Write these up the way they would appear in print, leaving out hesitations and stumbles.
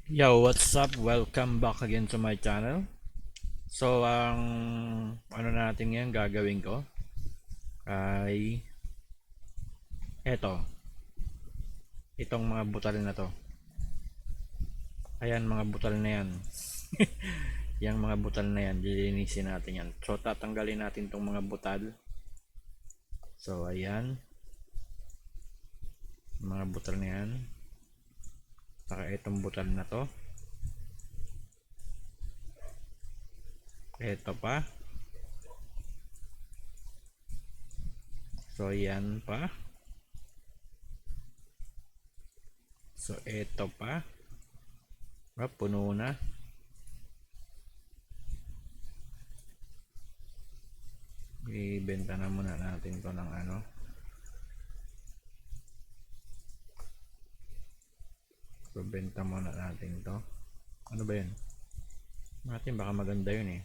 Yo, what's up? Welcome back again to my channel. So, ang ano natin ngayon gagawin ko ay itong mga butal na to. Ayan, mga butal na yan. Yang mga butal na yan, lilinisin natin yan. So, tatanggalin natin itong mga butal. So, ayan. Mga butal na yan. Saka itong butal na to. Ito pa. So, yan pa. So, ito pa. Puno na. Ibenta na muna natin to ng ano. So, benta muna natin to. Ano ba yun? Natin baka maganda yun eh.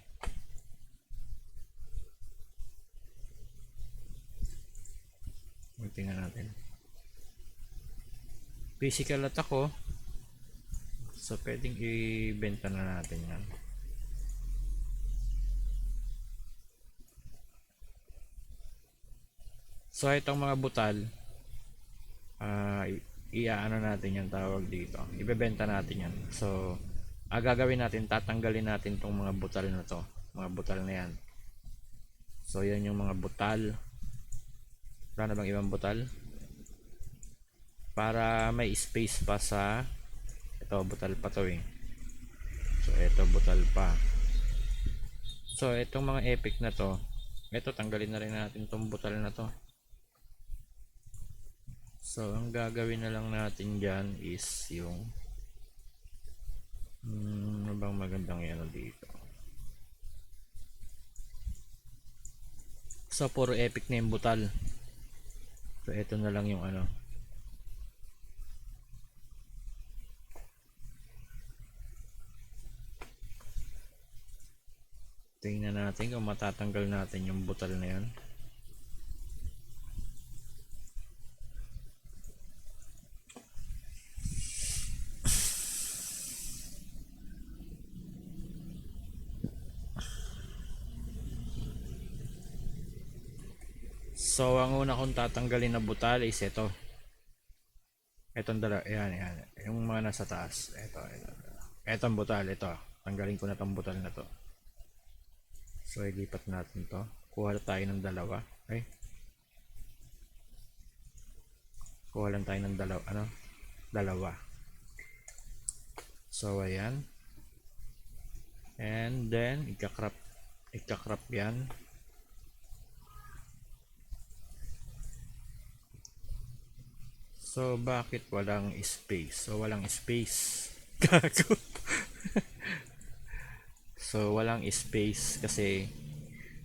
Tingnan natin. Physical attack ko. So, pwedeng ibenta na natin yan. So, itong mga butal, iaano natin yan tawag dito. Ibebenta natin yan. So, gagawin natin, tatanggalin natin itong mga butal na to. Mga butal na yan. So, yan yung mga butal. Wala na bang ibang butal? Para may space pa sa ito, butal pa to eh. So, ito butal pa. So, itong mga epic na to, ito tanggalin na rin natin itong butal na to. So, ang gagawin na lang natin dyan is yung ano bang magandang yan dito. So, puro epic na yung butal. So, ito na lang yung ano. Tingnan natin kung matatanggal natin yung butal na yan. So, ang una kong tatanggalin na butal is ito. Itong dala, yan. Yung mga nasa taas. Ito. Itong butal, ito. Tanggalin ko na itong butal na to. So, ilipat natin to. Kuha tayo ng dalawa. Kuha lang tayo ng dalawa. Dalawa. So, ayan. And then, ikakrap yan. So, bakit walang space? So, walang space. Gago. So, walang space kasi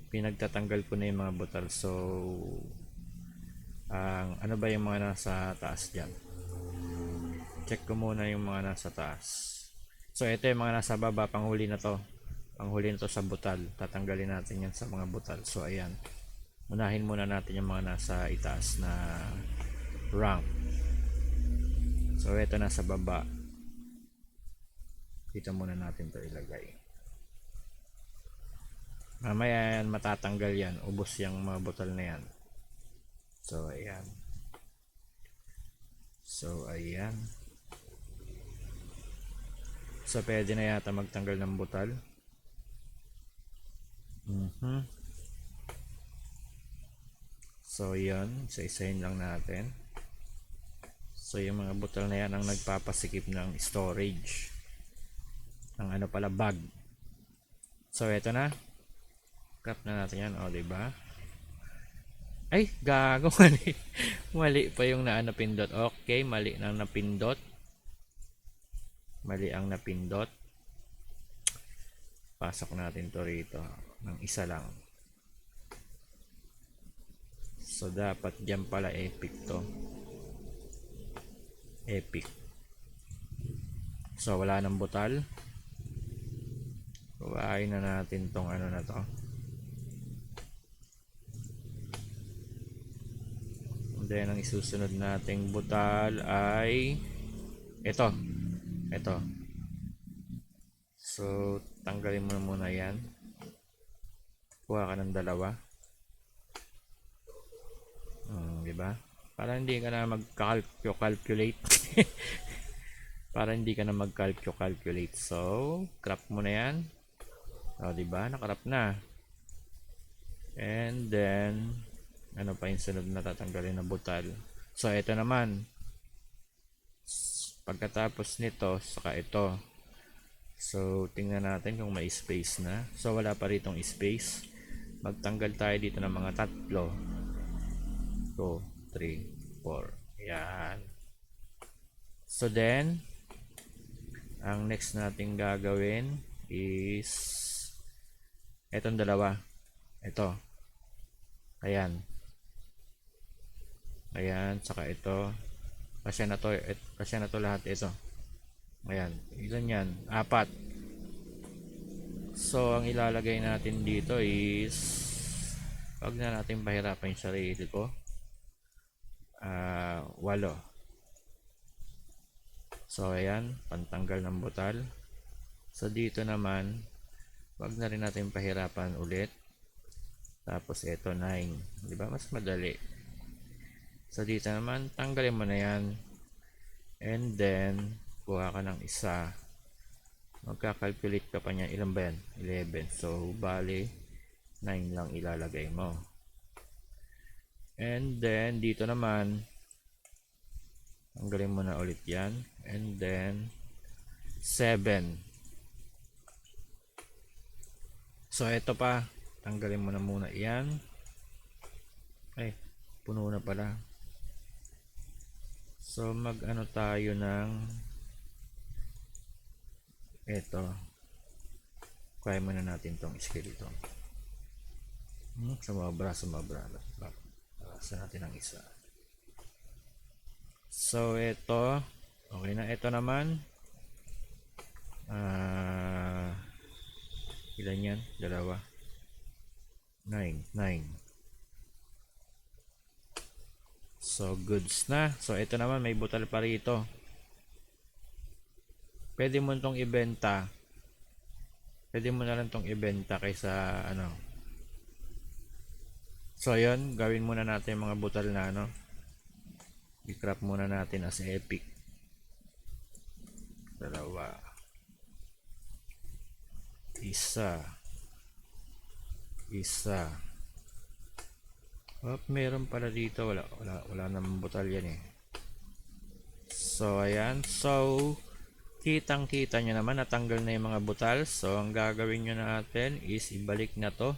pinagtatanggal ko na yung mga butal. So, ano ba yung mga nasa taas dyan? Check ko muna yung mga nasa taas. So, ito yung mga nasa baba. Panghuli na to. Panghuli na to sa butal. Tatanggalin natin yan sa mga butal. So, ayan. Unahin muna natin yung mga nasa itaas na rank. So, ito nasa baba. Dito muna natin to ilagay. Mamaya yan, matatanggal yan. Ubos yung mga butal na yan. So, ayan. So, pwede na yata magtanggal ng butal. So, yun. So, isahin lang natin. So, yung mga butal na yan ang nagpapasikip ng storage. Ang ano pala, bag. So, eto na. Crap na natin yan. O, diba? Ay, gago. Mali pa yung napindot. Okay, mali nang napindot. Mali ang napindot. Pasok natin to rito. Ng isa lang. So, dapat dyan pala epic to. Epic. So, wala nang butal. Kuhain na natin tong ano na to. And then, ang isusunod nating butal ay ito. So, tanggalin mo na muna yan. Kuha ka ng dalawa. Di ba? Para hindi ka na mag-calculate. Para hindi ka na mag-calculate. So, crop mo na yan. O, di ba? Nakrap na. And then, ano pa yung sunod na tatanggalin na butal? So, ito naman. Pagkatapos nito, saka ito. So, tingnan natin kung may space na. So, wala pa ritong space. Magtanggal tayo dito ng mga tatlo. 2, 3, 4. Yan. So, then, ang next natin gagawin is etong dalawa. Ito. Ayan. Ayan, saka ito. Kasi na to lahat ito. Ayan, ilan yan? 4. So, ang ilalagay natin dito is wag na natin pahirapan yung sarili ko. 8. So, ayan, pantanggal ng butal. So, dito naman wag na rin natin pahirapan ulit. Tapos, ito 9. Diba? Mas madali. So, dito naman, tanggalin mo na yan. And then, kuha ka ng isa. Magkakalculate ka pa niya. Ilan ba yan? 11. So, bali, 9 lang ilalagay mo. And then, dito naman, tanggalin mo na ulit yan. And then, 7. So, ito pa. Tanggalin mo na muna yan. Ay, puno na pala. So, mag-ano tayo ng ito. Kaya muna natin tong skeleton. Sumabra. Bakasan natin ang isa. So, ito. Okay na. Ito naman. Ilan yan? 2. 9. So, goods na. So, ito naman, may butal pa rito. Pwede mo itong ibenta. Pwede mo na lang itong ibenta kaysa, ano. So, yun. Gawin muna natin yung mga butal na, ano. I-crop muna natin as epic. 2. 1. Oh, meron pala dito. Wala namang butal yan eh. So, ayan. So, kitang-kita nyo naman, natanggal na yung mga butal. So, ang gagawin nyo natin is ibalik na to.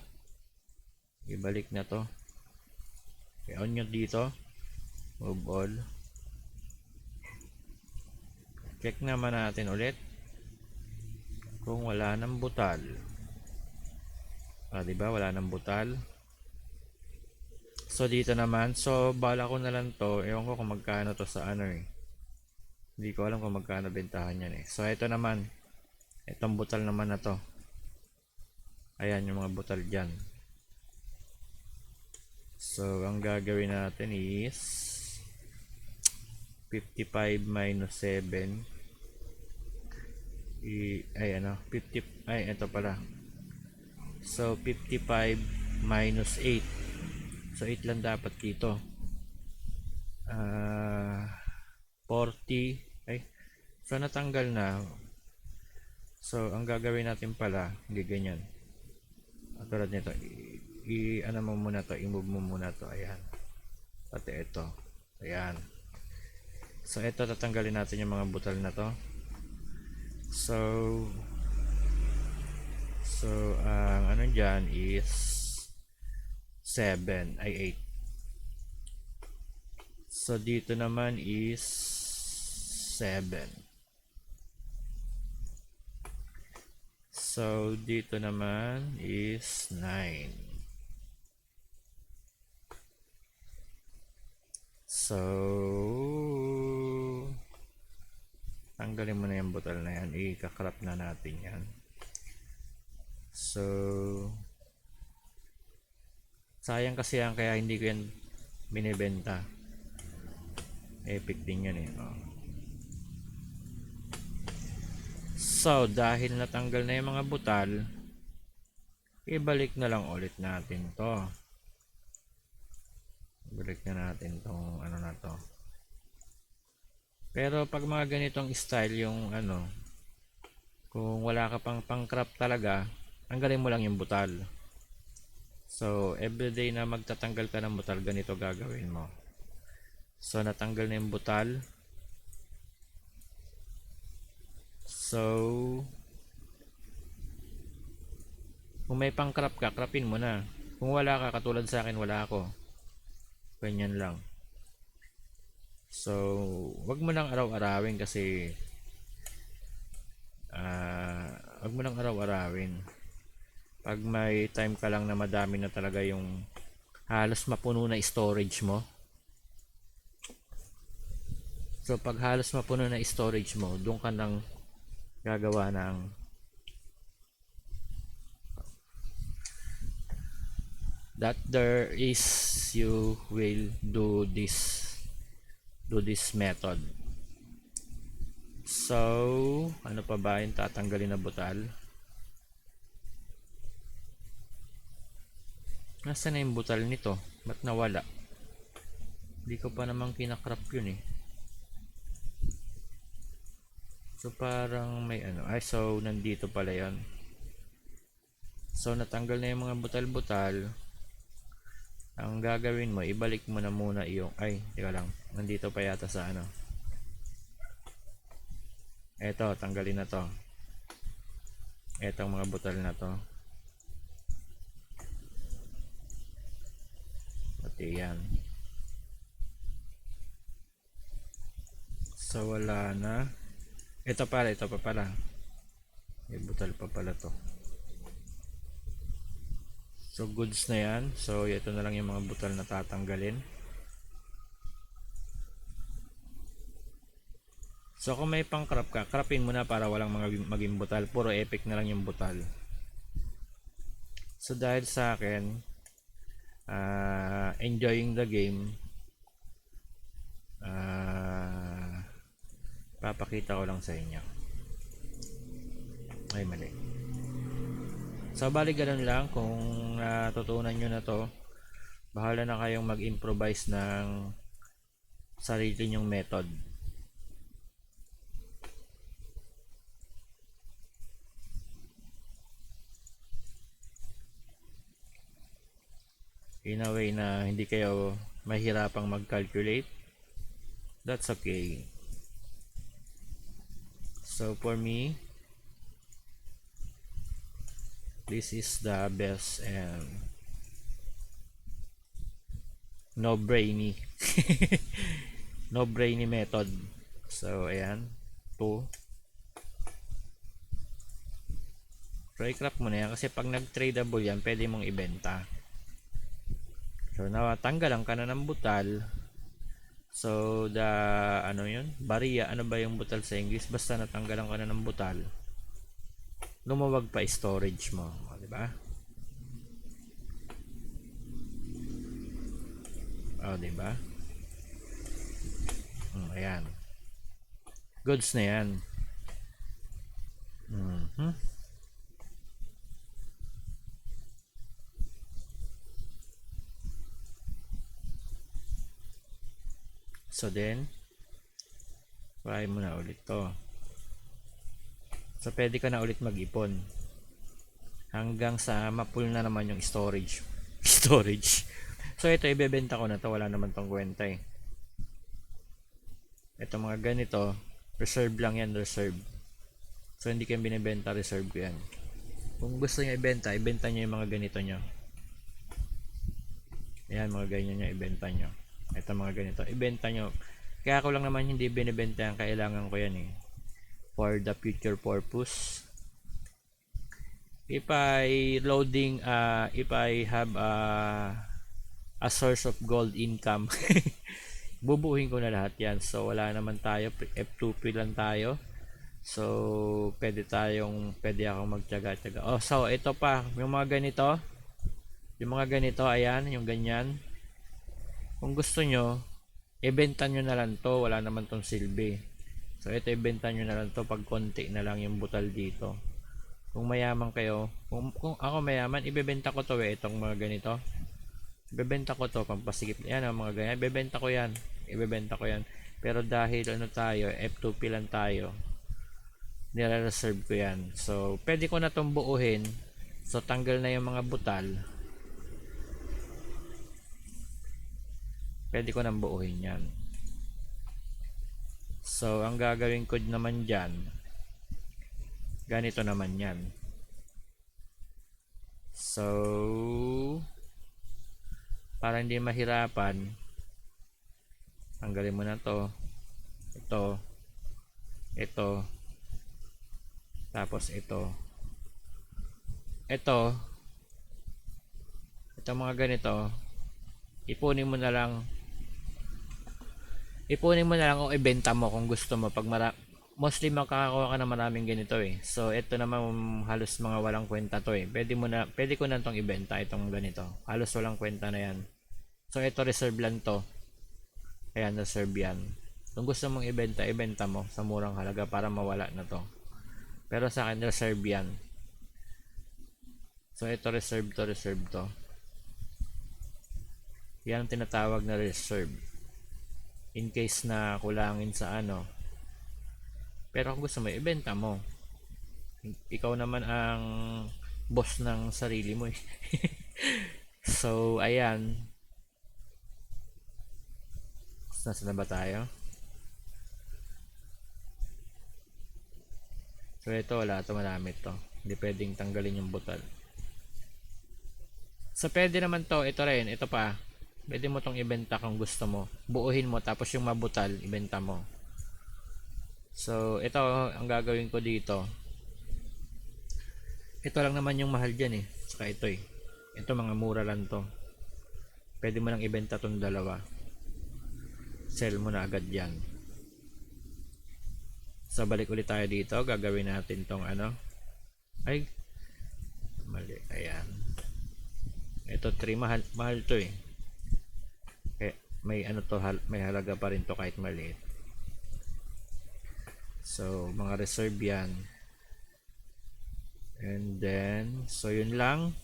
I-on nyo dito. Move all. Check naman natin ulit kung wala nang butal. Diba? Wala nang butal. So, dito naman. So, bala ko na lang to. Ewan ko kung magkano to sa ano eh. Hindi ko alam kung magkano bentahan yan eh. So, ito naman. Itong butal naman na to. Ayan yung mga butal dyan. So, ang gagawin natin is 55 minus 7. Ito pala. So, 55 minus 8. So, 8 lang dapat dito. 40. So, natanggal na. So, ang gagawin natin pala, hindi ganyan. Tulad nito, ano mo muna to, i-move mo muna to. Ayan. Pati ito. Ayan. So, ito, tatanggalin natin yung mga butal na to. So, ang ano dyan is 8. So, dito naman is 7. So, dito naman is 9. So, tanggalin mo na yung butal na yan. I-kakrap na natin yan. So, sayang kasi yan, kaya hindi ko yan binibenta. Epic din yan eh. So dahil natanggal na yung mga butal, ibalik na lang ulit natin to. Balik na natin tong ano na to. Pero pag mga ganitong style yung ano, kung wala ka pang crop talaga, tanggalin mo lang yung butal. So everyday na magtatanggal ka ng butal, ganito gagawin mo. So natanggal na yung butal. So kung may pang crop ka, cropin mo na. Kung wala ka, katulad sa akin, wala ako. Ganyan lang. So wag mo lang araw-arawin kasi wag mo lang araw-arawin. Pag may time ka lang na madami na talaga yung halos mapuno na storage mo. So pag halos mapuno na storage mo, doon ka nang gagawa ng that there is you will do this method. So ano pa ba yung tatanggalin na butal? Nasaan na yung butal nito? Ba't nawala? Hindi ko pa naman kinakrap yun eh. So parang may ano. Ay, so nandito pala yon. So natanggal na yung mga butal-butal. Ang gagawin mo, ibalik mo na muna yung, ay, teka lang, nandito pa yata sa ano. Eto, tanggalin na to. Etong mga butal na to. Pati yan. So wala na. Ito pa pala. May butal pa pala to. So goods na yan. So ito na lang yung mga butal na tatanggalin. So kung may pang crop ka, cropin mo na para walang maging butal. Puro epic na lang yung butal. So dahil sa akin, enjoying the game, papakita ko lang sa inyo. Ay, mali. So bali ganun lang. Kung natutunan nyo na to, bahala na kayong mag-improvise ng sarili nyong method. In a way na hindi kayo mahirapang mag-calculate. That's okay. So for me, this is the best and no-brainy no-brainy method. So ayan, 2. Try crop mo na yan kasi pag nag-tradable yan, pwede mong ibenta. So natanggalan ka na ng butal. So the ano yun? Bariya, ano ba yung butal sa English? Basta natanggalan ka na ng butal, lumawag pa storage mo, di ba? Oh, di ba? Ayan. Goods na yan. So then, try mo na ulit to. So pwede ka na ulit mag-ipon hanggang sa ma-full na naman yung storage. So ito, ibebenta ko na to, wala naman tong kwenta eh. Ito mga ganito, reserve lang yan, reserve. So hindi kayo binibenta, reserve ko yan. Kung gusto nyo ibenta, ibenta nyo yung mga ganito nyo. Ayan, mga ganyan nyo, ibenta nyo. Ito mga ganito, ibenta nyo. Kaya ako lang naman hindi binibenta yan, kailangan ko yan eh, for the future purpose. If I have a source of gold income, bubuuhin ko na lahat yan. So wala naman tayo, F2P lang tayo. So pwede akong magtiyaga-tiyaga. Oh, so ito pa, yung mga ganito, ayan, yung ganyan. Kung gusto nyo, ibenta nyo na lang to, wala naman tong silbi. So ito ibenta nyo na lang to pag konti na lang yung butal dito. Kung mayaman kayo, kung ako mayaman, ibebenta ko to itong mga ganito. Ibebenta ko to pampasikip. Yan ang mga ganyan. Ibebenta ko yan. Ibebenta ko yan. Pero dahil ano tayo, F2P lang tayo, nire-reserve ko yan. So pwede ko na tong buuhin. So tanggal na yung mga butal. Pwede ko nang buuhin yan. So ang gagawin ko naman dyan, ganito naman yan. So para hindi mahirapan, tanggalin mo na to, ito, tapos ito mga ganito, ipunin mo na lang o ibenta mo kung gusto mo. Pag mostly makakakuha ka na maraming ganito So ito naman halos mga walang kwenta to Pwede ko na itong ibenta, itong ganito. Halos walang kwenta na yan. So ito reserve lang to. Ayan, reserve yan. Kung gusto mong ibenta, ibenta mo sa murang halaga para mawala na to. Pero sa akin reserve yan. So ito reserve to. Yan ang tinatawag na reserve. In case na kulangin sa ano. Pero kung gusto mo, ibenta mo. Ikaw naman ang boss ng sarili mo So ayan. Nasa na ba tayo? So ito, wala ito, marami to. Hindi pwedeng tanggalin yung butal. So pwede naman to, ito rin, ito pa. Pwede mo tong ibenta kung gusto mo. Buuhin mo, tapos yung mabutal, ibenta mo. So ito, ang gagawin ko dito. Ito lang naman yung mahal dyan Saka ito Ito mga mura lang to. Pwede mo nang ibenta tong dalawa. Sell mo na agad yan. So balik ulit tayo dito. Gagawin natin tong ano. Ay, mali. Ayan. Ito 3, mahal to may ano to, may halaga pa rin to kahit maliit. So mga reserve yan. And then so yun lang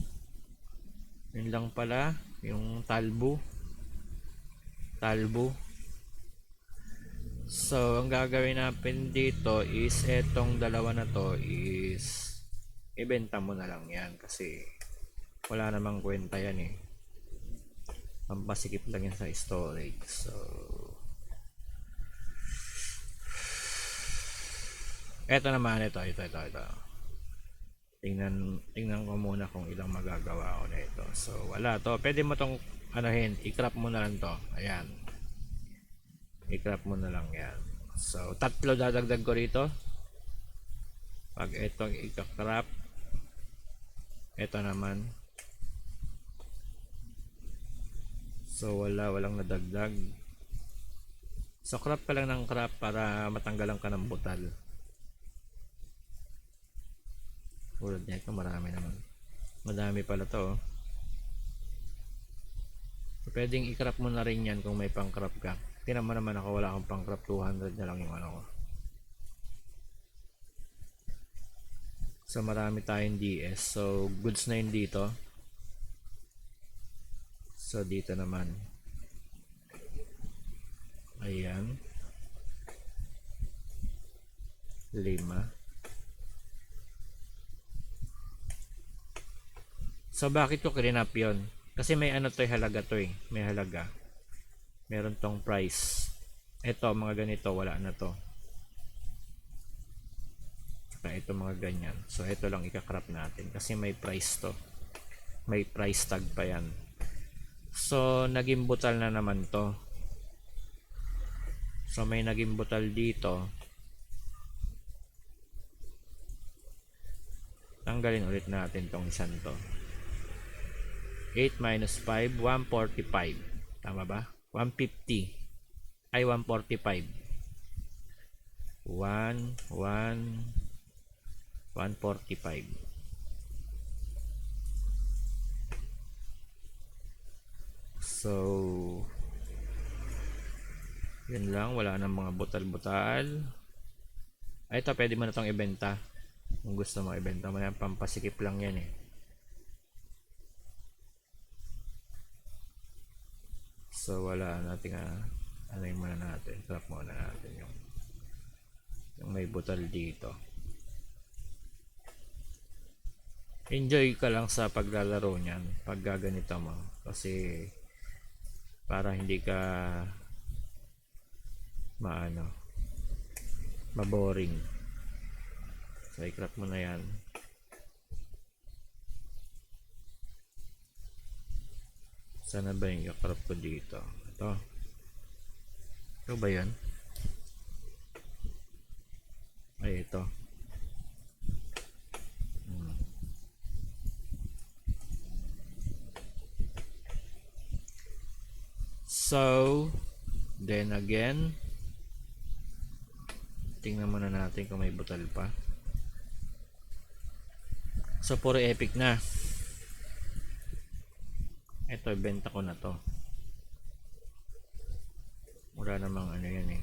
pala yung talbo. So ang gagawin natin dito is etong dalawa na to is ibenta mo na lang yan kasi wala namang kwenta yan pampasikip lang yan sa storage. So eto naman, ito tingnan ko muna kung ilang magagawa ko na ito. So wala to, pwede mo tong anuhin, i-crop mo na lang to. Ayan, i-crop mo na lang yan. So 3 dadagdag ko rito pag itong i-crop. Ito naman, so walang nadagdag. So crop ka lang ng crop para matanggalan ka ng butal. Ulad nito, marami naman. Madami pala to So pwedeng i-crop mo na rin yan kung may pang crop ka. Tinan mo naman ako, wala akong pang crop. 200 na lang yung ano ko. So marami tayong DS. So goods na yun dito. So dito naman, ayan, 5. So bakit ko clean-up yun? Kasi may ano to, halaga to may halaga. Meron tong price. Ito mga ganito, wala na to. Saka ito mga ganyan. So ito lang ika-crop natin kasi may price to. May price tag pa yan. So naging butal na naman to. So may naging butal dito. Tanggalin ulit natin tong isang to. 8 minus 5, 145. Tama ba? 150. Ay, 145. 145. So yun lang, wala nang mga butal-butal. Ay, ito pwede mo na itong ibenta. Kung gusto mo ibenta mo yan, pampasikip lang yan eh. So wala natin ano yung muna natin, crop muna natin yung may butal dito. Enjoy ka lang sa paglalaro niyan pag gaganito mo, kasi para hindi ka maboring. So i-crop mo na yan. Sana ba yung i-crop ko dito? Ito ba yan? Ay, ito. So then again, tingnan muna natin kung may butal pa. So puro epic na. Ito, benta ko na to. Wala namang ano yan eh.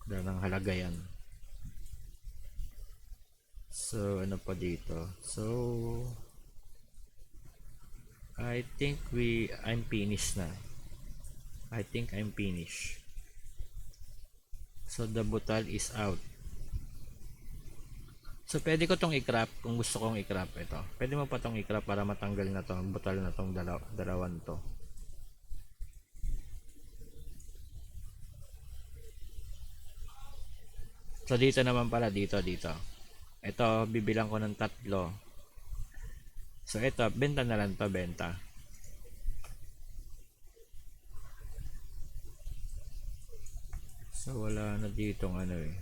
Wala nang halaga yan. So ano pa dito? So I think I'm finished na. I think I'm finished. So the butal is out. So pwede ko tong i-crop kung gusto kong i-crop ito. Pwede mo pa tong i-crop para matanggal na to ang butal na tong dalawan to. So dito naman pala, dito. Ito bibilang ko ng 3. So ito, benta na lang to, benta. So wala na ditong ano eh.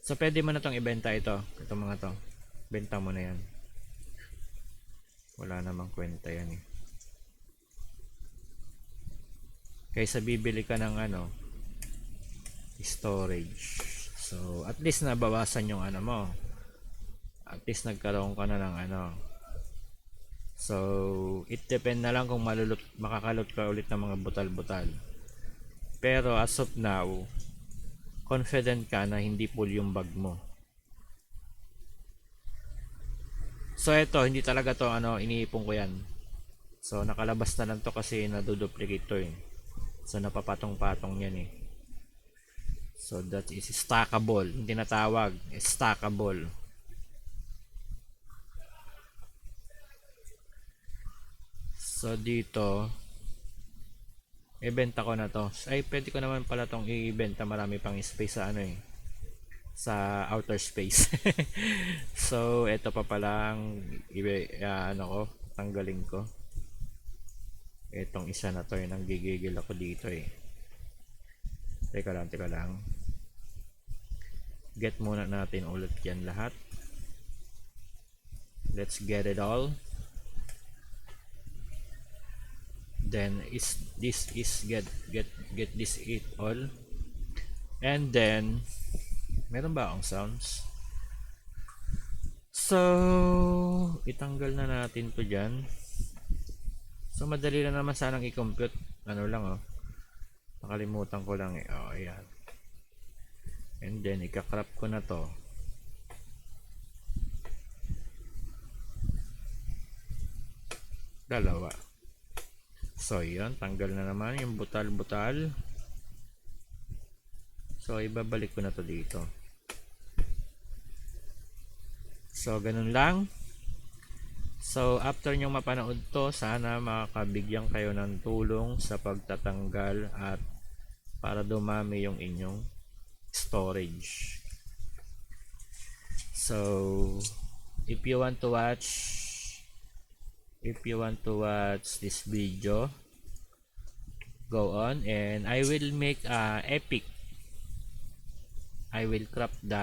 So pwede mo na tong ibenta ito. Itong mga to. Benta mo na yan. Wala namang kwenta yan eh. Kaysa bibili ka ng storage. So at least nabawasan yung mo. At least nagkaroon ka na ng So it depend na lang kung makakalot ka ulit ng mga butal-butal. Pero as of now, confident ka na hindi full yung bag mo. So ito, hindi talaga to iniipon ko yan. So nakalabas na lang to kasi naduduplicate to eh. So napapatong-patong yan eh. So that is stackable. Hindi natawag, stackable. So dito ibenta ko na to. Ay, pwede ko naman pala tong i-ibenta, marami pang space sa sa outer space. So ito pa pala ang tanggalin ko. Itong isa na to yung nanggigigil ako dito eh. Teka lang. Get muna natin ulit yan lahat. Let's get it all. Then this is get this it all. And then meron ba akong sounds? So itanggal na natin to dyan. So madali na naman sanang i-compute. Nakalimutan ko lang eh. Ayan. And then ika-crop ko na to. Dalawa. So yan, tanggal na naman yung butal-butal. So ibabalik ko na to dito. So ganun lang. So after nyo mapanood to, sana makakabigyan kayo ng tulong sa pagtatanggal at para dumami yung inyong storage. So if you want to watch this video, go on, and I will make epic. I will crop the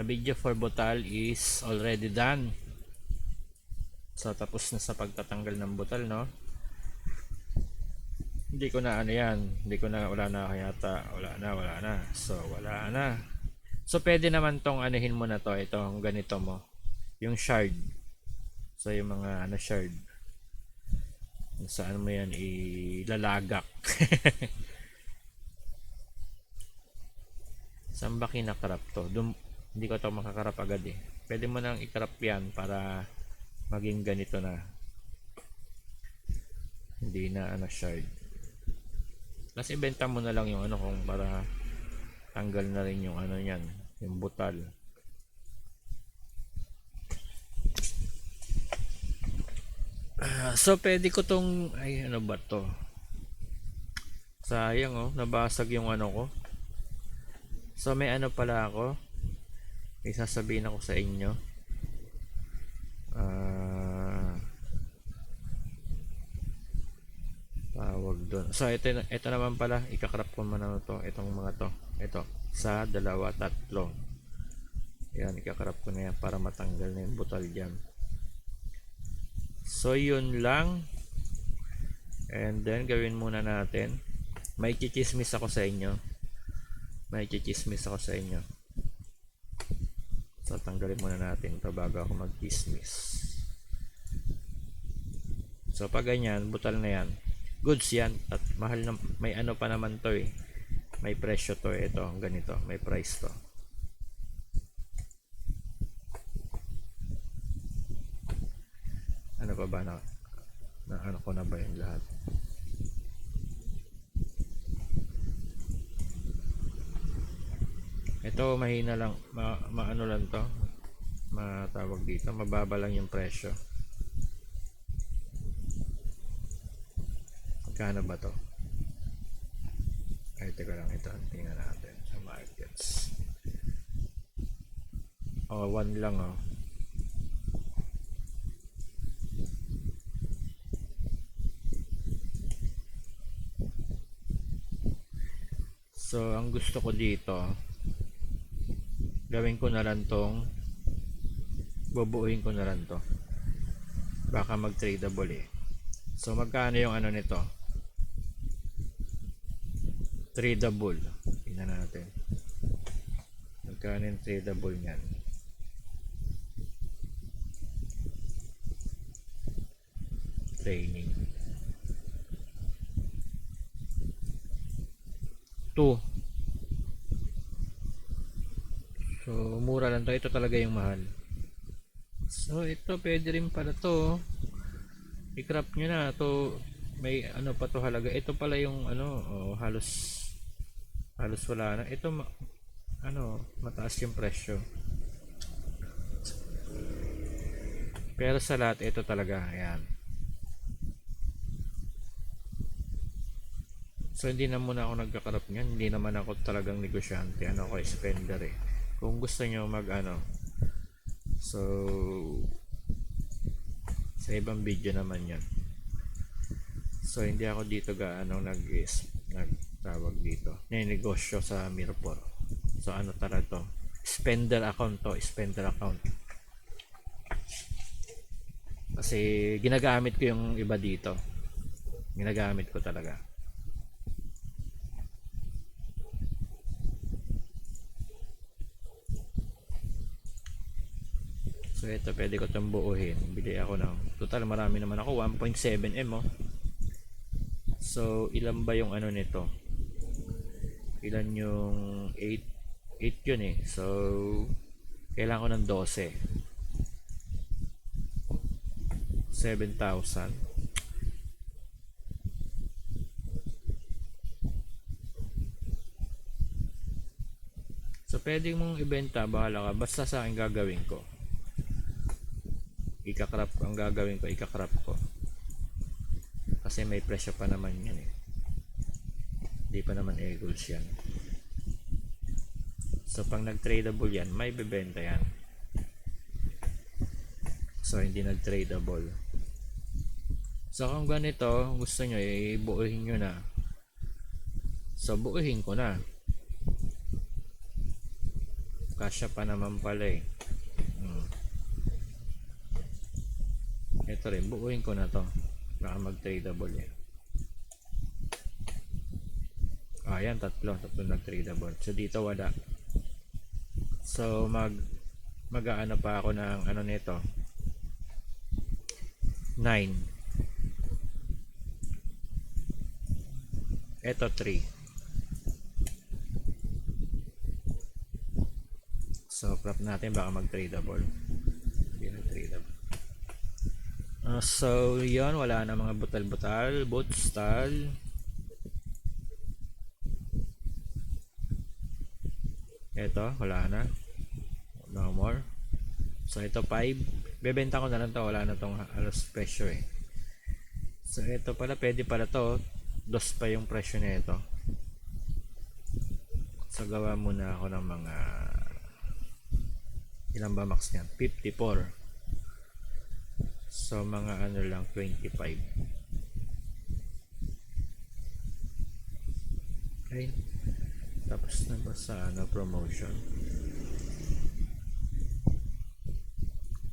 video for butal is already done. So tapos na sa pagtatanggal ng butal, no? Hindi ko na wala na yata, wala na. So wala na. So pwede naman tong anuhin mo na to, itong ganito mo, yung shard. So yung mga shard. Saan mo yan ilalagak. Saan ba kinakrap to? Hindi ko to makakarap agad eh. Pwede mo nang ikrap yan para maging ganito na. Hindi na shard. Tapos ibenta mo na lang yung kung para tanggal na rin yung yan, yung butal. So pwede ko tong ano ba to? Sayang nabasag yung ko. So may pala ako. May sasabihin ako sa inyo. Tawag doon. So ito naman pala, ikakrap ko muna to, itong mga to. Ito, sa dalawa, tatlo. Yan, ikakrap ko na yan para matanggal na yung butal diyan. So yun lang. And then gawin muna natin. May chichismis ako sa inyo. So tanggalin muna natin ito bago ako mag-chismis. So pag ganyan, butal na yan, goods yan. At mahal na, may pa naman to eh. May presyo to eh. Ito, ganito, may price to. Ano pa ba na ko na ba yung lahat? Ito mahina lang, maano lang to, matawag dito, mababa lang yung presyo. Magkano ba to? Ay, teka lang, ito tingnan natin sa markets. 1 lang So ang gusto ko dito, gawin ko na lang tong, bubuuin ko na lang to, baka mag tradable eh. So magkano yung nito? Tradable, tingnan natin magkano yung tradable nyan. Training 2. So mura lang to, ito talaga yung mahal. So ito pwede rin pala to, i-crop nyo na to. May pa to halaga, ito pala yung halos wala na ito. Mataas yung presyo, pero sa lahat ito talaga, ayan. So hindi na muna ako nagkakarap niyan, hindi naman ako talagang negosyante, ako spender eh. Kung gusto nyo mag so sa ibang video naman yan. So hindi ako dito nagtawag dito, negosyo sa Mirror. So talaga to, spender account to, spender account. Kasi ginagamit ko yung iba dito, ginagamit ko talaga. So ito pwede ko itong buuhin. Bili ako ng, total marami naman ako, 1.7M So ilan ba yung nito? Ilan yung 8 yun eh. So kailangan ko ng 12. 7,000. So pwede mong ibenta, bahala ka, basta sa akin gagawin ko. Ikakrap ang gagawin ko, ikakrap ko. Kasi may presyo pa naman yan eh. Hindi pa naman eagles yan. So pag nag-tradable yan, may bebenta yan. So hindi nag-tradable. So kung ganito, gusto nyo, ibuuhin nyo na. So buuhin ko na. Kasya pa naman pala eh. Ito rin, buuin ko na to, baka mag tradable yan. Ayan, tatlo nag-tradable. So dito wala. So mag-aano pa ako ng nito, 9. Ito 3. So crop natin, baka mag tradable. Hindi na tradable. So yun, wala na mga butal-butal. Boot style. Ito, wala na. No more. So ito 5. Bebenta ko na lang to, wala na tong halos presyo eh. So ito pala, pwede pala to. 2 pa yung presyo nito. So gawa muna ako ng mga, ilan ba max niyan? 54. So mga ano lang, 25. Okay. Tapos na ba sa ano, promotion?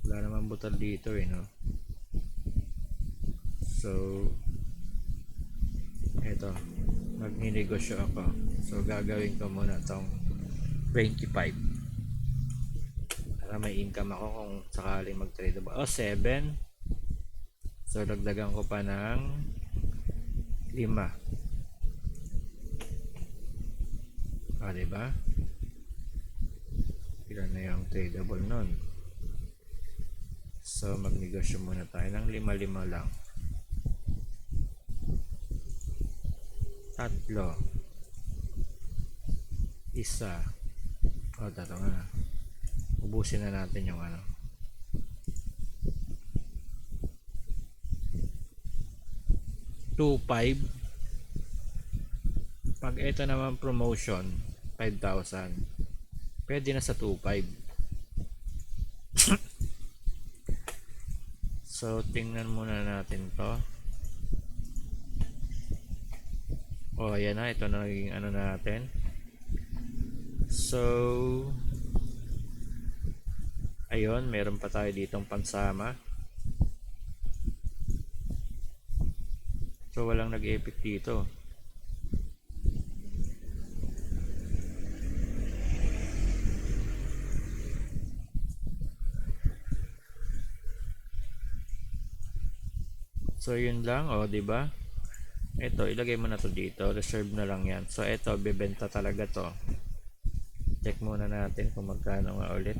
Wala naman butal dito eh, no? So eto, magninegosyo ako. So gagawin ko muna tong 25 para may income ako kung sakaling mag-trade ba. 7. So dagdagan ko pa ng 5. Diba? Ilan na yung tradable nun? So magnegosyo muna tayo ng 5 lang. 3. 1. Dato nga. Ubusin na natin yung ano. 2.5. Pag ito naman promotion, 5,000. Pwede na sa 2.5. So tingnan muna natin to. Ayan na, ito na naging ano natin. So ayun, meron pa tayo ditong pansama. So walang nag-epic dito. So yun lang, di ba? Ito, ilagay mo na to dito, reserve na lang yan. So ito, bebenta talaga to. Check muna natin kung magkano nga ulit.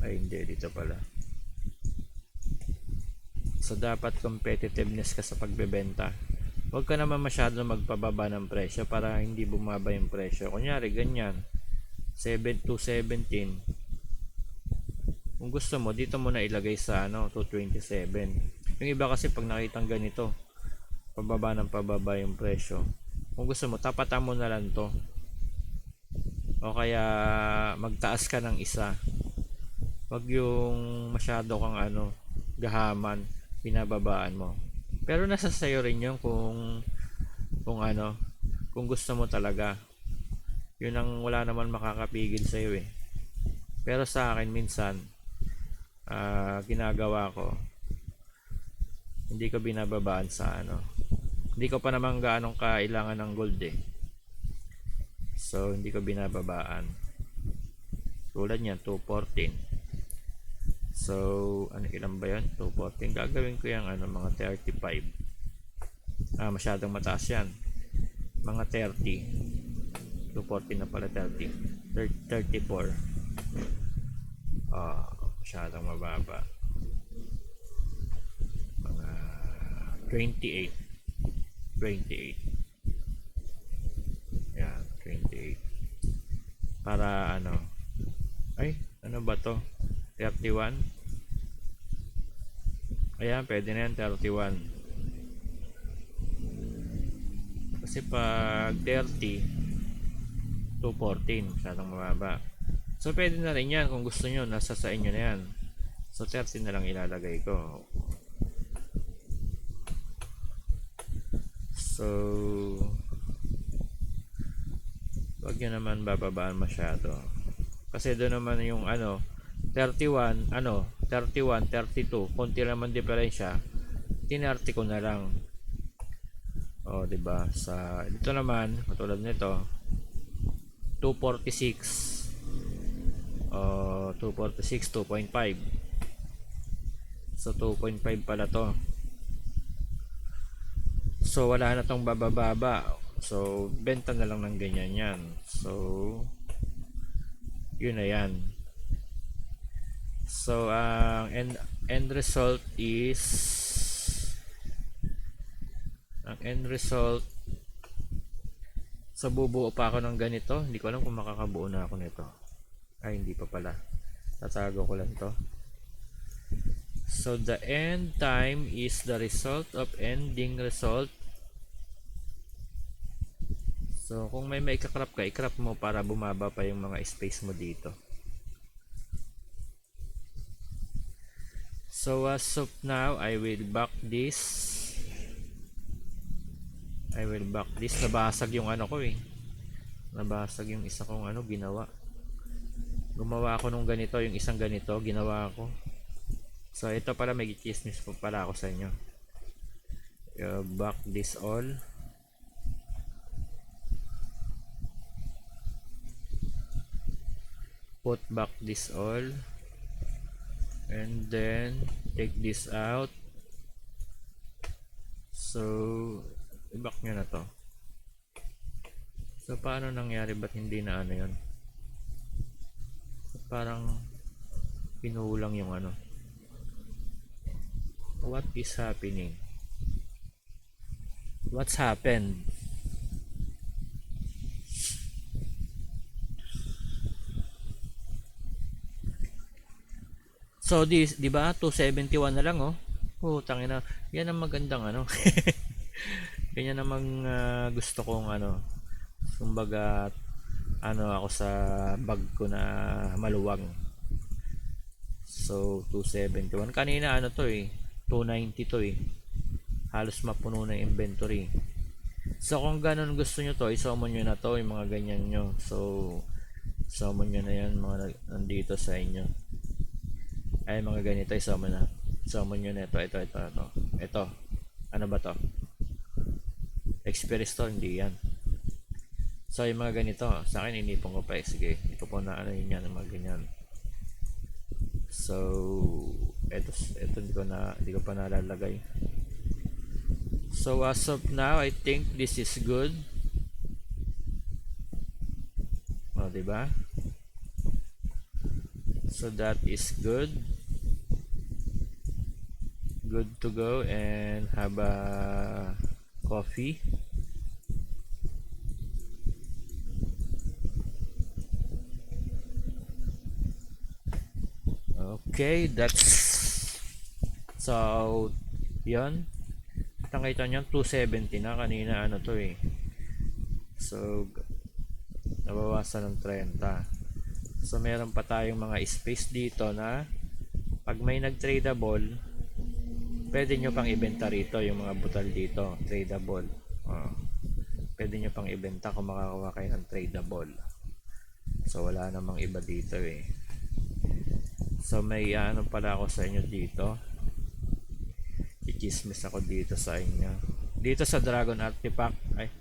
Ay hindi, dito pala. So dapat competitiveness ka sa pagbebenta. Huwag ka naman masyado magpababa ng presyo para hindi bumaba yung presyo. Kunyari ganyan, 7 to 17. Kung gusto mo, dito mo na ilagay sa ano, 227. Yung iba kasi pag nakitang ganito, pababa ng pababa yung presyo. Kung gusto mo, tapatan mo na lang to. O kaya magtaas ka ng isa. Wag yung masyado kang ano, gahaman, pinababaan mo. Pero nasa sayo rin yun kung ano, kung gusto mo talaga. Yun ang wala naman makakapigil sa'yo eh. Pero sa akin minsan, ginagawa ko, hindi ko binababaan sa ano. Hindi ko pa naman gaanong kailangan ng gold eh. So hindi ko binababaan. Tulad niyan 214. So ano, ilan ba yun? 214. Gagawin ko yung ano, mga 35. Masyadong mataas yan. Mga 30. 214 na pala, 30. 34. Masyadong mababa. Mga 28. Yan, 28. Para ano, ay, ano ba to? 31. Ayan, pwede na yan, 31. Kasi pag 30, 214, masyadong mababa. So pwede na rin yan kung gusto nyo, nasa sa inyo na yan. So 30 na lang ilalagay ko. So wag nyo naman bababaan masyado. Kasi doon naman yung ano, 31, 32, konti naman diferensya. Tinarti ko na lang. Diba? Sa dito naman, katulad nito, 246. 246, 2.5. So 2.5 pala to. So wala na tong bababa. So benta na lang ng ganyan yan. So yun na yan. So end result is ang end result, so bubuo pa ako ng ganito. Hindi ko alam kung makakabuo na ako nito. Ay, hindi pa pala. Tatago ko lang to. So the end time is the result of ending result. So kung may maikakrap ka, ikrap mo para bumaba pa yung mga space mo dito. So as of now, I will back this. Nabasag yung ano ko eh. Nabasag yung isa kong ano ginawa. Gumawa ako nung ganito, yung isang ganito, ginawa ko. So ito pala, may chismis po pala ako sa inyo. Back this all. Put back this all. And then take this out. So i-back nyo na to. So paano nangyari, ba't hindi na ano yun? Parang pinulang yung ano. What is happening? What's happened? So di ba 271 na lang oh. Putang ina. Yan ang magandang ano. Ganyan namang gusto kong ano. Kumbaga ano ako sa bag ko na maluwag. So 271 kanina ano to eh, 290 to eh. Halos mapuno na yung inventory. So kung ganun gusto nyo to, isomon nyo na to yung mga ganyan nyo. So isomon nyo na yan mga nandito sa inyo. Ay mga ganito, isomon na. Isomon nyo na ito. Ito. Ano ba to? Expiry store, hindi yan. So yung mga ganito, sa akin inipon ko pa eh. Sige, hindi ko po na ano yun yan, mga ganyan. So ito hindi ko pa nalalagay. So as of now, I think this is good. O, diba? So that is good. Good to go and have a coffee. Okay, that's so yun. Nakita nyo 270 na kanina ano to eh. So nabawasan ng 30. So meron pa tayong mga space dito na pag may nag-tradable, pwede nyo pang ibenta rito yung mga butal dito, tradable. Pwede nyo pang ibenta kung makakuha kayo ng tradable. So wala namang iba dito eh. So may ano pala ako sa inyo dito. Ikismis ako dito sa inyo. Dito sa Dragon Artifact, ay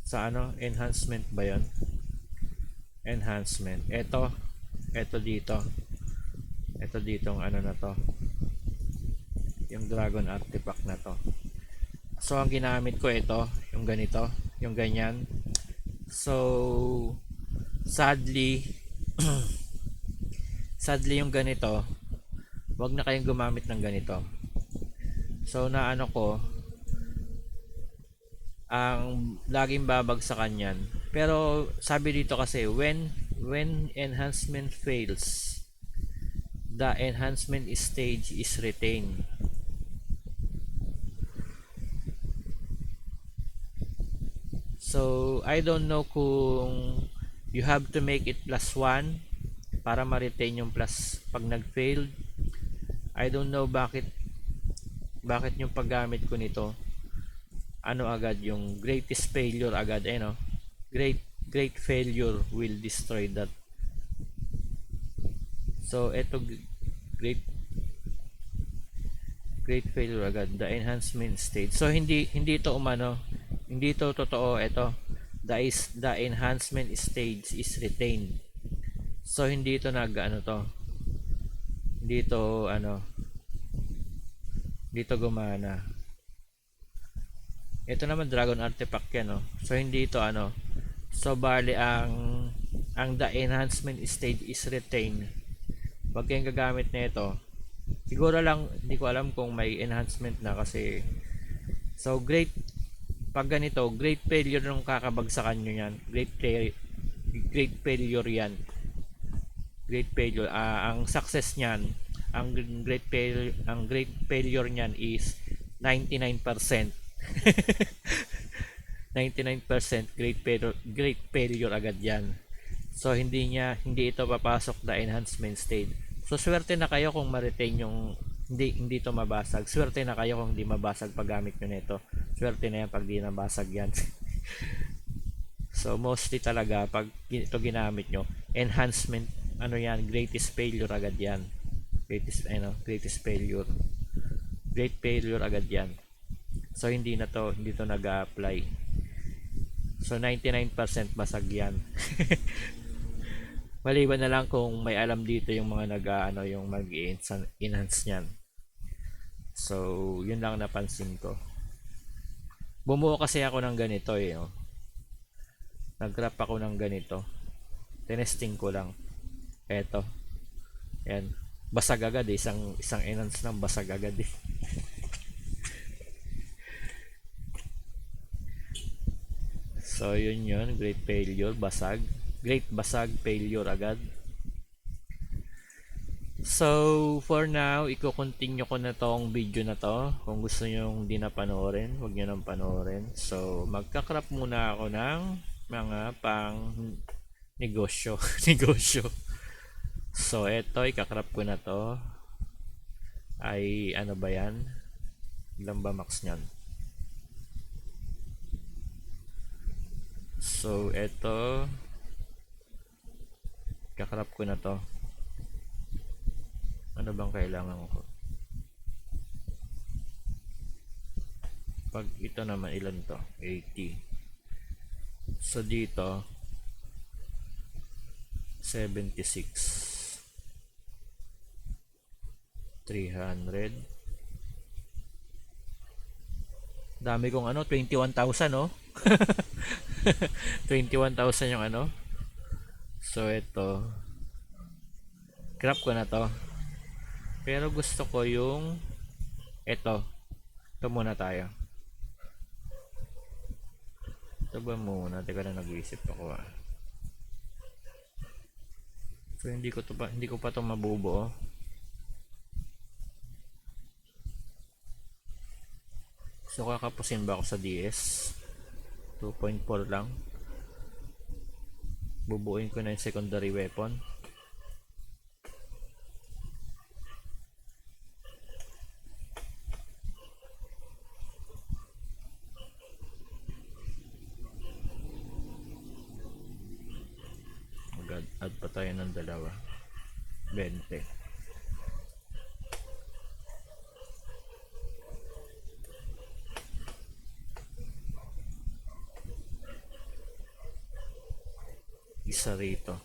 sa ano, enhancement ba 'yon? Enhancement. Ito dito. Ito dito ang ano na to. Yung Dragon Artifact na to. So ang ginamit ko ito, yung ganito, yung ganyan. So sadly yung ganito, wag na kayong gumamit ng ganito. So na ano ko, ang laging babagsakan yan. Pero sabi dito kasi when enhancement fails, the enhancement stage is retained. So I don't know kung you have to make it +1 para ma-retain yung plus pag nag-failed. I don't know bakit yung paggamit ko nito ano agad yung greatest failure agad no? Great failure will destroy that. So eto great failure agad, the enhancement stage. So hindi ito umano, hindi ito totoo. Ito the enhancement stage is retained. So hindi ito dito gumana. Ito naman dragon artifact yan, no? So hindi ito ano. So bali ang the enhancement stage is retained. Pag kayong gagamit na ito, siguro lang hindi ko alam kung may enhancement na kasi so great pag ganito, great failure nung kakabagsakan nyo yan. Great failure yan. Great failure. Ang success niyan, ang great failure niyan is 99%. 99% great failure agad yan. So hindi ito papasok na enhancement stage. So swerte na kayo kung ma-retain yung hindi ito mabasag. Swerte na kayo kung hindi mabasag pag gamit nyo nito. Swerte na yan pag di nabasag yan. So mostly talaga pag ito ginamit nyo, enhancement ano yan, greatest failure agad yan. Greatest failure. Great failure agad yan. So hindi to nag-apply. So 99% basag yan. Maliban na lang kung may alam dito yung mga yung mag-enhance niyan. So yun lang napansin ko. Bumuo kasi ako ng ganito eh. Oh. Nag-graph ako ng ganito. Tinesting ko lang. Eto. Yan. Basag agad eh. Isang enhance ng basag agad eh. So yun. Great failure. Basag. Great basag. Failure agad. So for now, i-continue ko na tong video na to. Kung gusto nyo hindi na panoorin, huwag nyo nang panoorin. So magka-crop muna ako ng mga pang negosyo. Negosyo. So eto, ika-crop ko na to. Ay ano ba yan? Ilan ba max nyan? So eto, ika-crop ko na to. Ano bang kailangan ko? Pag ito naman ilan to? 80. So dito 76. 300. Dami kong 21,000 no? 21,000 yung ano. So ito, crop ko na to. Pero gusto ko yung ito muna tayo. Ito ba muna? Teka na, nag-iisip ako So hindi ko pa to mabubuo. So kakapusin ba ako sa DS? 2.4 lang. Bubuuin ko na yung secondary weapon. Mag-add pa tayo ng dalawa. 20. Isa rito.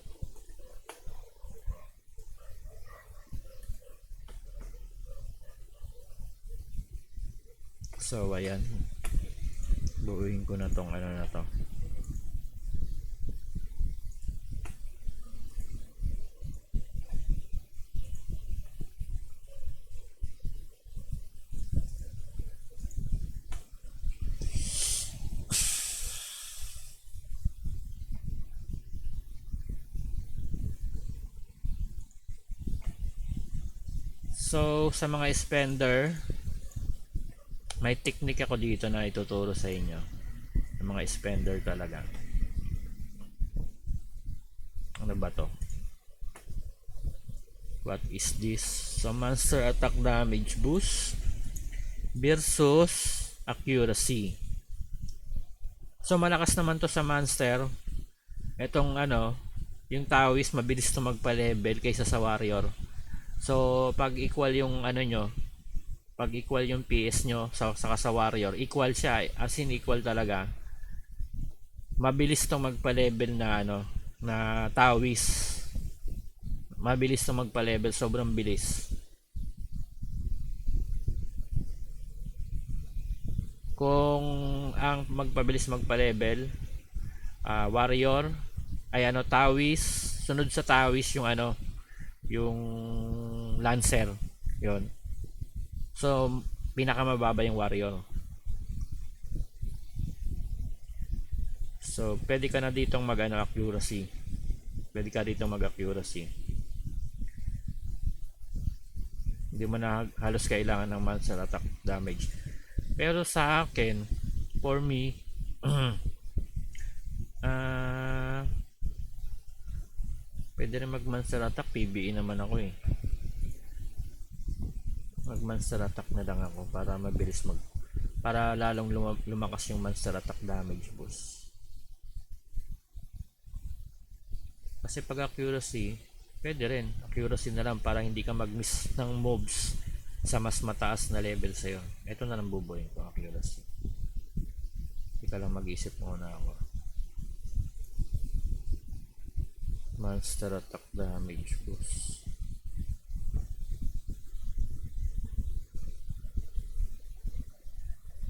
So ayan, buuin ko na tong ano na to. So sa mga spender, may technique ako dito na ituturo sa inyo. Yung mga spender talaga. Ano ba to? What is this? So monster attack damage boost versus accuracy. So malakas naman to sa monster. Etong yung Tawis mabilis to magpa-level kaysa sa warrior. So pag equal yung pag equal yung PS nyo saka sa warrior, equal siya, as in equal talaga. Mabilis tong magpa-level na na Tawis. Mabilis tong magpa-level, sobrang bilis. Kung ang magpabilis magpa-level, warrior, ay tawis, sunod sa tawis yung yung lancer, yon. So pinakamababa yung warrior. So pwede ka na ditong accuracy. Pwede ka ditong mag-accuracy. Hindi mo na halos kailangan ng monster attack damage. Pero sa akin, for me, pwede rin mag monster attack. PBE naman ako eh. Mag monster attack na lang ako para mabilis para lalong lumakas yung monster attack damage boost. Kasi pag accuracy, pwede rin accuracy na lang para hindi ka mag-miss ng mobs sa mas mataas na level sa'yo. Ito na lang bubuhin ko, accuracy. Hindi ka lang mag-isip muna ako. Monster attack damage boost.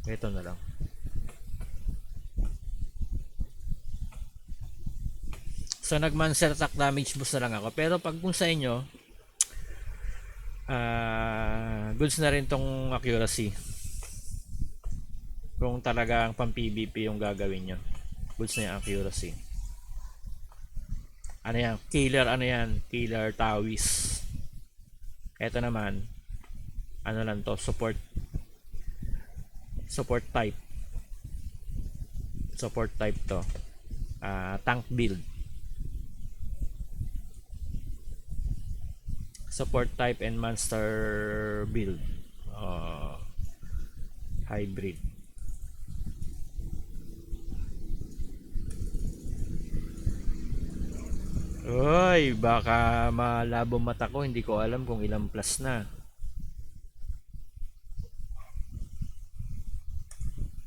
Ito na lang. So nag-monster attack damage boost na lang ako. Pero pag kung sa inyo, goods na rin tong accuracy. Kung talagang pang PvP yung gagawin nyo, goods na yung accuracy. Ano yan? Killer tawis. Ito naman, ano lang to, support type. Support type to. Tank build. Support type and monster build. Hybrid. Uy, baka malabo mata ko, hindi ko alam kung ilang plus na.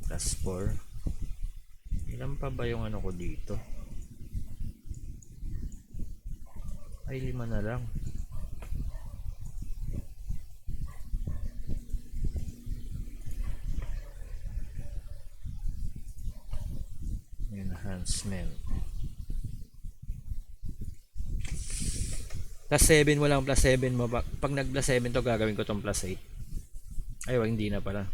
Plus 4. Ilan pa ba yung ko dito? Ay, 5 na lang. Enhancement. Plus 7 mo lang, plus 7 mo. Pag nag plus 7 to, gagawin ko tong plus 8. Ay, hindi na pala.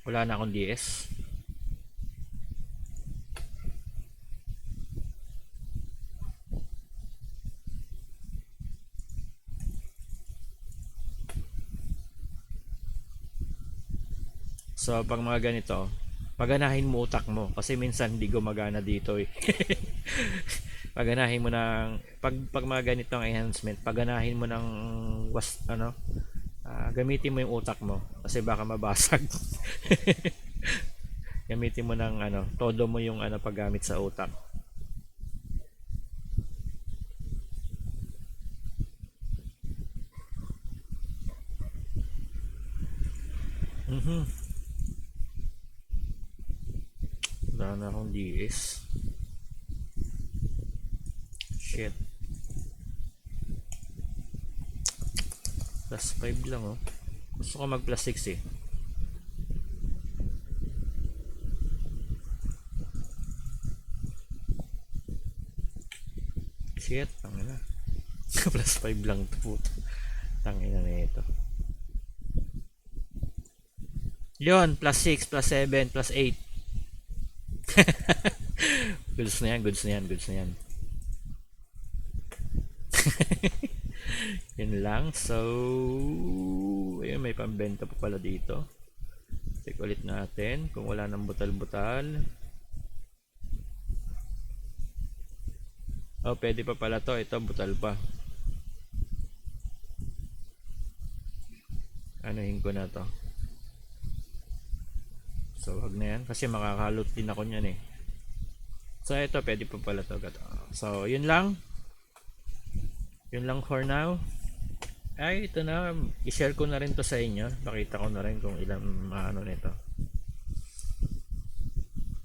Wala na akong DS. So pag mga ganito, paganahin mo utak mo kasi minsan hindi gumagana dito eh. Paganahin mo ng pag mga ganitong enhancement, paganahin mo ng gamitin mo yung utak mo kasi baka mabasag. Gamitin mo ng todo mo yung paggamit sa utak. Wala na akong DS. Shit. Plus 5 lang oh. Gusto ko mag plus 6 eh. Shit, tangina. Plus 5 lang to puto. Tangina na ito. Yun, plus 6, plus 7, plus 8. goods na yan. Yun lang. So ayun, may pambenta pa pala dito. Check ulit natin kung wala nang butal-butal. Pwede pa pala to. Ito butal pa. Anuhin ko na to. So wag na yan kasi makakalot din ako niyan eh. So ito pwede pa pala to. So yun lang for now. Ay ito na, i-share ko na rin to sa inyo. Pakita ko na rin kung ilang nito.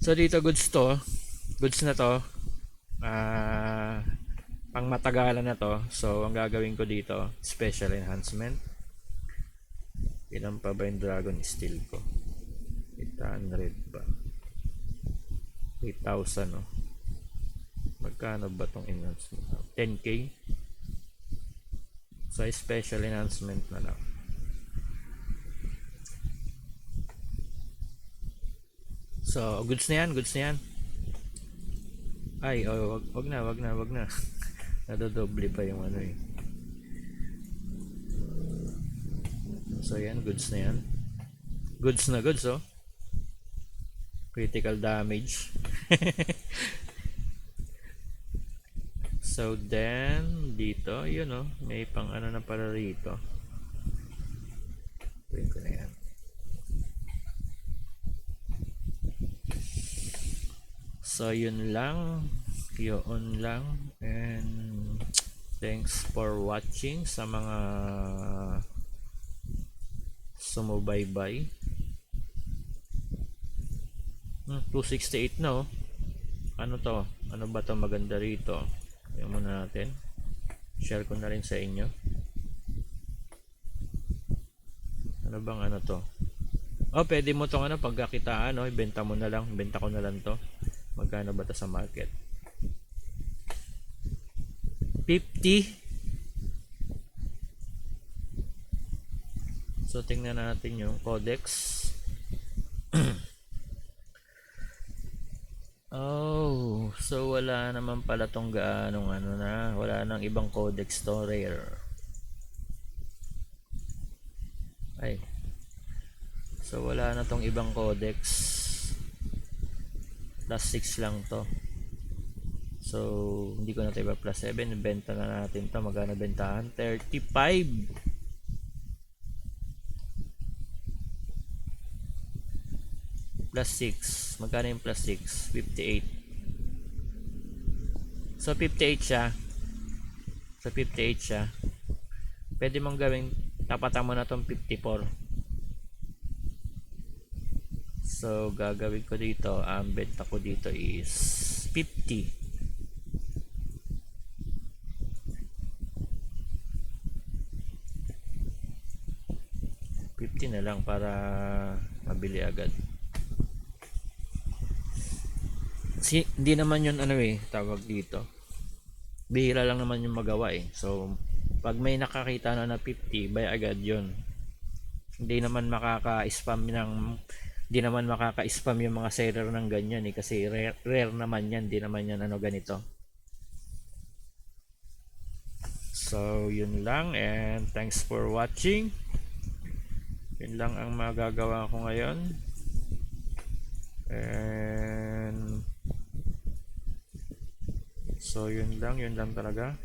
So dito goods to. goods na to. Pang matagalan na to. So ang gagawin ko dito, special enhancement. Ilan pa ba yung dragon steel ko? 800 ba? 8,000 oh. Magkano ba tong enhancement? 10k. So special enhancement na lang. So goods na yan, goods na yan. Ay, oh, wag na. Nadodoble pa yung ano eh. So yan, goods na yan. Goods na goods oh. Critical damage. So then, dito, yun oh. May pang ano na para rito. Tuwin ko na yan. So yun lang. Yun lang. And thanks for watching sa mga sumubaybay. 268 na oh. Ano to? Ano ba to maganda rito? Ayan muna natin. Share ko na rin sa inyo. Ano bang ano to? Oh, pwede mo tong ano pagkakitaan, no? Ibenta mo na lang. Benta ko na lang to. Magkano ba to sa market? 50. So tingnan natin yung codex. Oh, so wala naman pala tong gaanong ano na, wala nang ibang codex to rare. Ay. So wala na tong ibang codex. Plus 6 lang to. So hindi ko na tayo plus 7, benta na natin to. Magkano bentahan? 35. Plus 6. Magkano yung plus 6? 58. So 58 siya. So 58 siya. Pwede mong gawing tapatan mo na tong 54. So gagawin ko dito, ang benta ko dito is 50. 50 na lang para mabili agad. Hindi naman yun ano eh, tawag dito. Bihira lang naman yung magawa eh. So, pag may nakakita na 50, buy agad yun. Hindi naman makaka-spam yung mga seller ng ganyan eh. Kasi rare naman yan. Hindi naman yan ano ganito. So, yun lang. And thanks for watching. Yun lang ang magagawa ko ngayon. And so yun lang talaga.